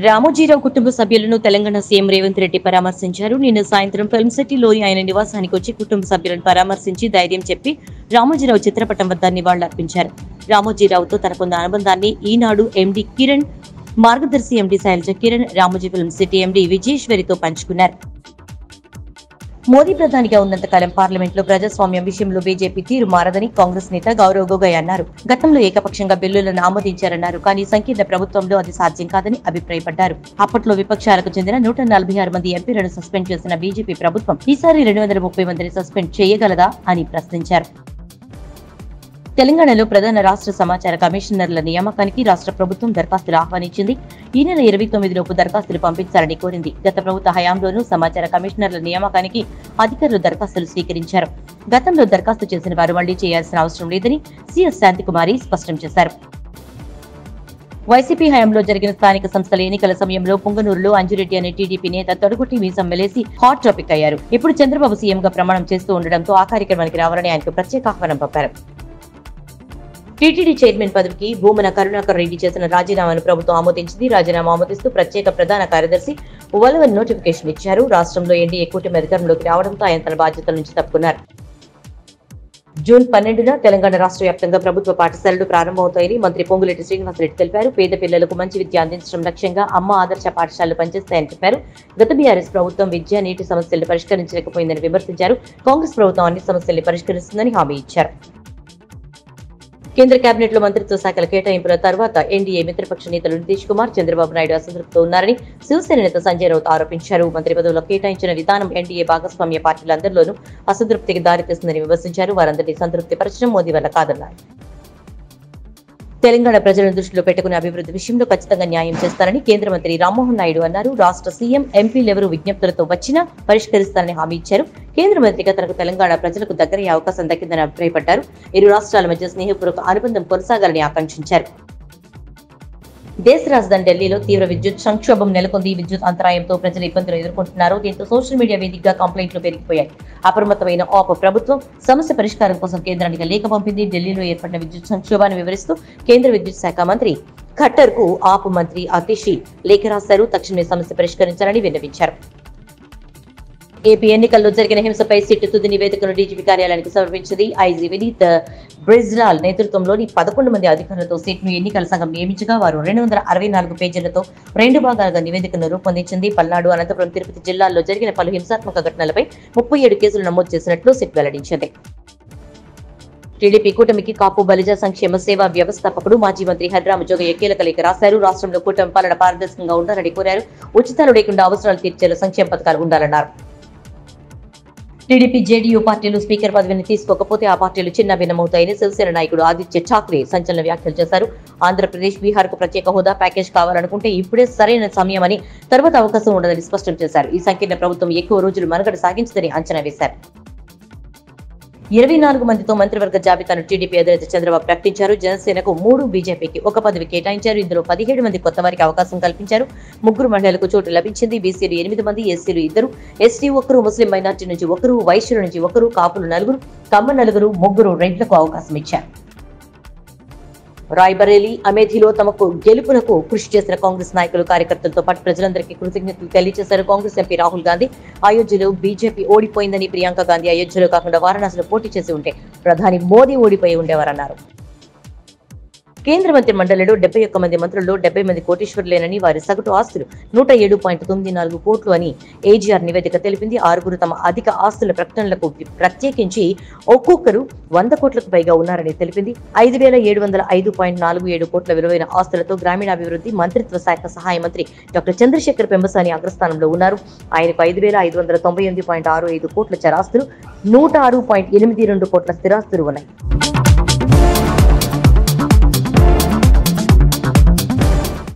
రామోజీరావు కుటుంబ సభ్యులను తెలంగాణ సీఎం రేవంత్ రెడ్డి పరామర్శించారు. నిన్న సాయంత్రం ఫిల్మ్ సిటీలోని ఆయన నివాసానికి వచ్చి కుటుంబ సభ్యులను పరామర్శించి ధైర్యం చెప్పి రామోజీరావు చిత్రపటం వద్ద నివాళులర్పించారు. రామోజీరావుతో తనకున్న అనుబంధాన్ని ఈనాడు MD Kiran, Margadarsi MD Sailaja Kiran, Ramoji film city MD విజయేశ్వరితో పంచుకున్నారు. మోదీ ప్రధానిగా ఉన్నంతకాలం పార్లమెంట్లో ప్రజాస్వామ్యం విషయంలో బీజేపీ తీరు మారదని కాంగ్రెస్ నేత గౌరవ్ గొగోయ్ అన్నారు. గతంలో ఏకపక్షంగా బిల్లులను ఆమోదించారన్నారు. కానీ సంకీర్ణ ప్రభుత్వంలో అది సాధ్యం కాదని అభిప్రాయపడ్డారు. అప్పట్లో విపక్షాలకు చెందిన 146 మంది ఎంపీలను సస్పెండ్ చేసిన బీజేపీ ప్రభుత్వం ఈసారి 230 మందిని సస్పెండ్ చేయగలదా అని ప్రశ్నించారు. తెలంగాణలో ప్రధాన రాష్ట్ర సమాచార కమిషనర్ల నియామకానికి రాష్ట్ర ప్రభుత్వం దరఖాస్తులు ఆహ్వానించింది. ఈ నెల 29 లోపు దరఖాస్తులు పంపించాలని కోరింది. గత ప్రభుత్వ హయాంలోనూ సమాచార కమిషనర్ల నియామకానికి అధికారులు దరఖాస్తులు స్వీకరించారు. గతంలో దరఖాస్తు చేసిన వారు మళ్లీ చేయాల్సిన అవసరం లేదని సీఎస్ శాంతికుమారి స్పష్టం చేశారు. వైసీపీ హయాంలో జరిగిన స్థానిక సంస్థల ఎన్నికల సమయంలో పుంగనూరులో అంజిరెడ్డి అనే టీడీపీ నేత తొడగొట్టి మీసం వెలేసి హాట్ టాపిక్ అయ్యారు. ఇప్పుడు చంద్రబాబు సీఎంగా ప్రమాణం చేస్తూ ఉండడంతో ఆ కార్యక్రమానికి రావాలని ఆయనకు ప్రత్యేక ఆహ్వానం పంపారు. టీటీడీ చైర్మన్ పదవికి భూమన కరుణాకర్ రెడ్డి చేసిన రాజీనామాను ప్రభుత్వం ఆమోదించింది. రాజీనామా ఆమోదిస్తూ ప్రత్యేక ప్రధాన కార్యదర్శి వల్వన్ నోటిఫికేషన్ ఇచ్చారు. రాష్ట్రంలో ఎన్డీఏ కూటమి అధికారంలోకి రావడంతో ఆయన తన బాధ్యతల నుంచి తప్పుకున్నారు. జూన్ 12న తెలంగాణ రాష్ట్ర వ్యాప్తంగా ప్రభుత్వ పాఠశాలలు ప్రారంభమవుతాయని మంత్రి పొంగులేటి శ్రీనివాసరెడ్డి తెలిపారు. పేద పిల్లలకు మంచి విద్య అందించడం లక్ష్యంగా అమ్మ ఆదర్శ పాఠశాలలు పనిచేస్తాయని చెప్పారు. గత బీఆర్ఎస్ ప్రభుత్వం విద్య నీటి సమస్యలను పరిష్కరించలేకపోయిందని విమర్శించారు. కాంగ్రెస్ ప్రభుత్వం అన్ని సమస్యల్ని పరిష్కరిస్తుందని హామీ ఇచ్చారు. కేంద్ర కేబినెట్ లో మంత్రిత్వ శాఖల కేటాయింపుల తర్వాత ఎన్డీఏ మిత్రపక్ష నేతలు నితీష్ కుమార్, చంద్రబాబు నాయుడు అసంతృప్తితో ఉన్నారని శివసేన నేత సంజయ్ రౌత్ ఆరోపించారు. మంత్రి పదవులు కేటాయించిన విధానం ఎన్డీఏ భాగస్వామ్య పార్టీలందరిలోనూ అసంతృప్తికి దారితీస్తుందని విమర్శించారు. వారందరినీ సంతృప్తి పరచడం మోదీ వల్ల కాదన్నారు. తెలంగాణ ప్రజలను దృష్టిలో పెట్టుకునే అభివృద్ధి విషయంలో ఖచ్చితంగా న్యాయం చేస్తారని కేంద్ర మంత్రి రామ్మోహన్ నాయుడు అన్నారు. రాష్ట్ర సీఎం, ఎంపీలెవరూ విజ్ఞప్తులతో వచ్చినా పరిష్కరిస్తారని హామీ ఇచ్చారు. కేంద్ర మంత్రిగా తనకు తెలంగాణ ప్రజలకు దగ్గరయ్యే అవకాశం దక్కిందని అభిప్రాయపడ్డారు. ఇరు రాష్ట్రాల మధ్య స్నేహపూర్వక అనుబంధం కొనసాగాలని ఆకాంక్షించారు. దేశ రాజధాని ఢిల్లీలో తీవ్ర విద్యుత్ సంక్షోభం నెలకొంది. విద్యుత్ అంతరాయంతో ప్రజలు ఇబ్బందులు ఎదుర్కొంటున్నారు. దీంతో సోషల్ మీడియా వేదికగా కంప్లైంట్లు పెరిగిపోయాయి. అప్రమత్తమైన ఆప్ ప్రభుత్వం సమస్య పరిష్కారం కోసం కేంద్రానికి లేఖ పంపింది. ఢిల్లీలో ఏర్పడిన విద్యుత్ సంక్షోభాన్ని వివరిస్తూ కేంద్ర విద్యుత్ శాఖ మంత్రి ఖట్టర్ కు ఆప్ మంత్రి అతిషి లేఖ రాశారు. తక్షణమే సమస్య పరిష్కరించాలని విన్నవించారు. ఏపీ ఎన్నికల్లో జరిగిన హింసపై సిట్ తుది నివేదికను డీజీపీ కార్యాలయానికి సమర్పించింది. ఐజీ వినీత్ బ్రిజ్లాల్ నేతృత్వంలోని 11 మంది అధికారులతో సిట్ను ఎన్నికల సంఘం నియమించగా వారు 264 పేజీలతో 2 భాగాలుగా నివేదికను రూపొందించింది. పల్నాడు, అనంతపురం, తిరుపతి జిల్లాల్లో జరిగిన పలు హింసాత్మక ఘటనలపై 37 కేసులు నమోదు చేసినట్లు సిట్ వెల్లడించింది. టీడీపీ కూటమికి కాపు బలిజ సంక్షేమ సేవా వ్యవస్థాపకుడు మాజీ మంత్రి హరిరామ జోగయ్య కీలక లేఖ రాశారు. రాష్ట్రంలో కూటమి పాలన పారదర్శకంగా ఉండాలని కోరారు. ఉచితాలు లేకుండా అవసరాలు తీర్చేలా సంక్షేమ పథకాలు ఉండాలన్నారు. టీడీపీ, జేడీయూ పార్టీలు స్పీకర్ పదవిని తీసుకోకపోతే ఆ పార్టీలు చిన్న భిన్నమవుతాయని శివసేన నాయకుడు ఆదిత్య ఠాక్రే సంచలన వ్యాఖ్యలు చేశారు. ఆంధ్రప్రదేశ్, బీహార్ కు ప్రత్యేక హోదా ప్యాకేజ్ కావాలనుకుంటే ఇప్పుడే సరైన సమయమని, తర్వాత అవకాశం ఉండదని స్పష్టం చేశారు. ఈ సంకీర్ణ ప్రభుత్వం ఎక్కువ రోజులు మనుగడ సాగించదని అంచనా వేశారు. 24 మందితో మంత్రివర్గ జాబితాను టీడీపీ అధినేత చంద్రబాబు ప్రకటించారు. జనసేనకు 3, బీజేపీకి 1 పదవి కేటాయించారు. ఇందులో 17 మంది కొత్త వారికి అవకాశం కల్పించారు. 3 మహిళలకు చోటు లభించింది. బీసీలు 8 మంది, ఎస్సీలు 2, ఎస్టీ 1, ముస్లిం మైనార్టీ నుంచి 1, వైశ్యుల నుంచి 1, కాపులు 4, కమ్మ 4, 3 రెడ్లకు అవకాశం ఇచ్చారు. రాయ్బరేలీ, అమేథీలో తమకు గెలుపునకు కృషి చేసిన కాంగ్రెస్ నాయకులు, కార్యకర్తలతో పాటు ప్రజలందరికీ కృతజ్ఞతలు తెలియజేశారు. కాంగ్రెస్ ఎంపీ రాహుల్ గాంధీ అయోధ్యలో బీజేపీ ఓడిపోయిందని, ప్రియాంక గాంధీ అయోధ్యలో కాకుండా వారణాసిలో పోటీ చేసి ఉంటే ప్రధాని మోదీ ఓడిపోయి ఉండేవారన్నారు. కేంద్ర మంత్రి మండలిలో 71 మంది మంత్రుల్లో 70 మంది కోటీశ్వరులేనని, వారి సగటు ఆస్తులు 107.94 కోట్లు అని ఏజీఆర్ నివేదిక తెలిపింది. 6 తమ అధిక ఆస్తుల ప్రకటనలకు ప్రత్యేకించి ఒక్కొక్కరు 100 కోట్లకు పైగా ఉన్నారని తెలిపింది. 5,705.47 కోట్ల విలువైన ఆస్తులతో గ్రామీణాభివృద్ధి మంత్రిత్వ శాఖ సహాయ మంత్రి డాక్టర్ చంద్రశేఖర్ పెంబసాని అగ్రస్థానంలో ఉన్నారు. ఆయనకు 5,598.65 కోట్ల చరాస్తులు, 106.82 కోట్ల స్థిరాస్తులు ఉన్నాయి.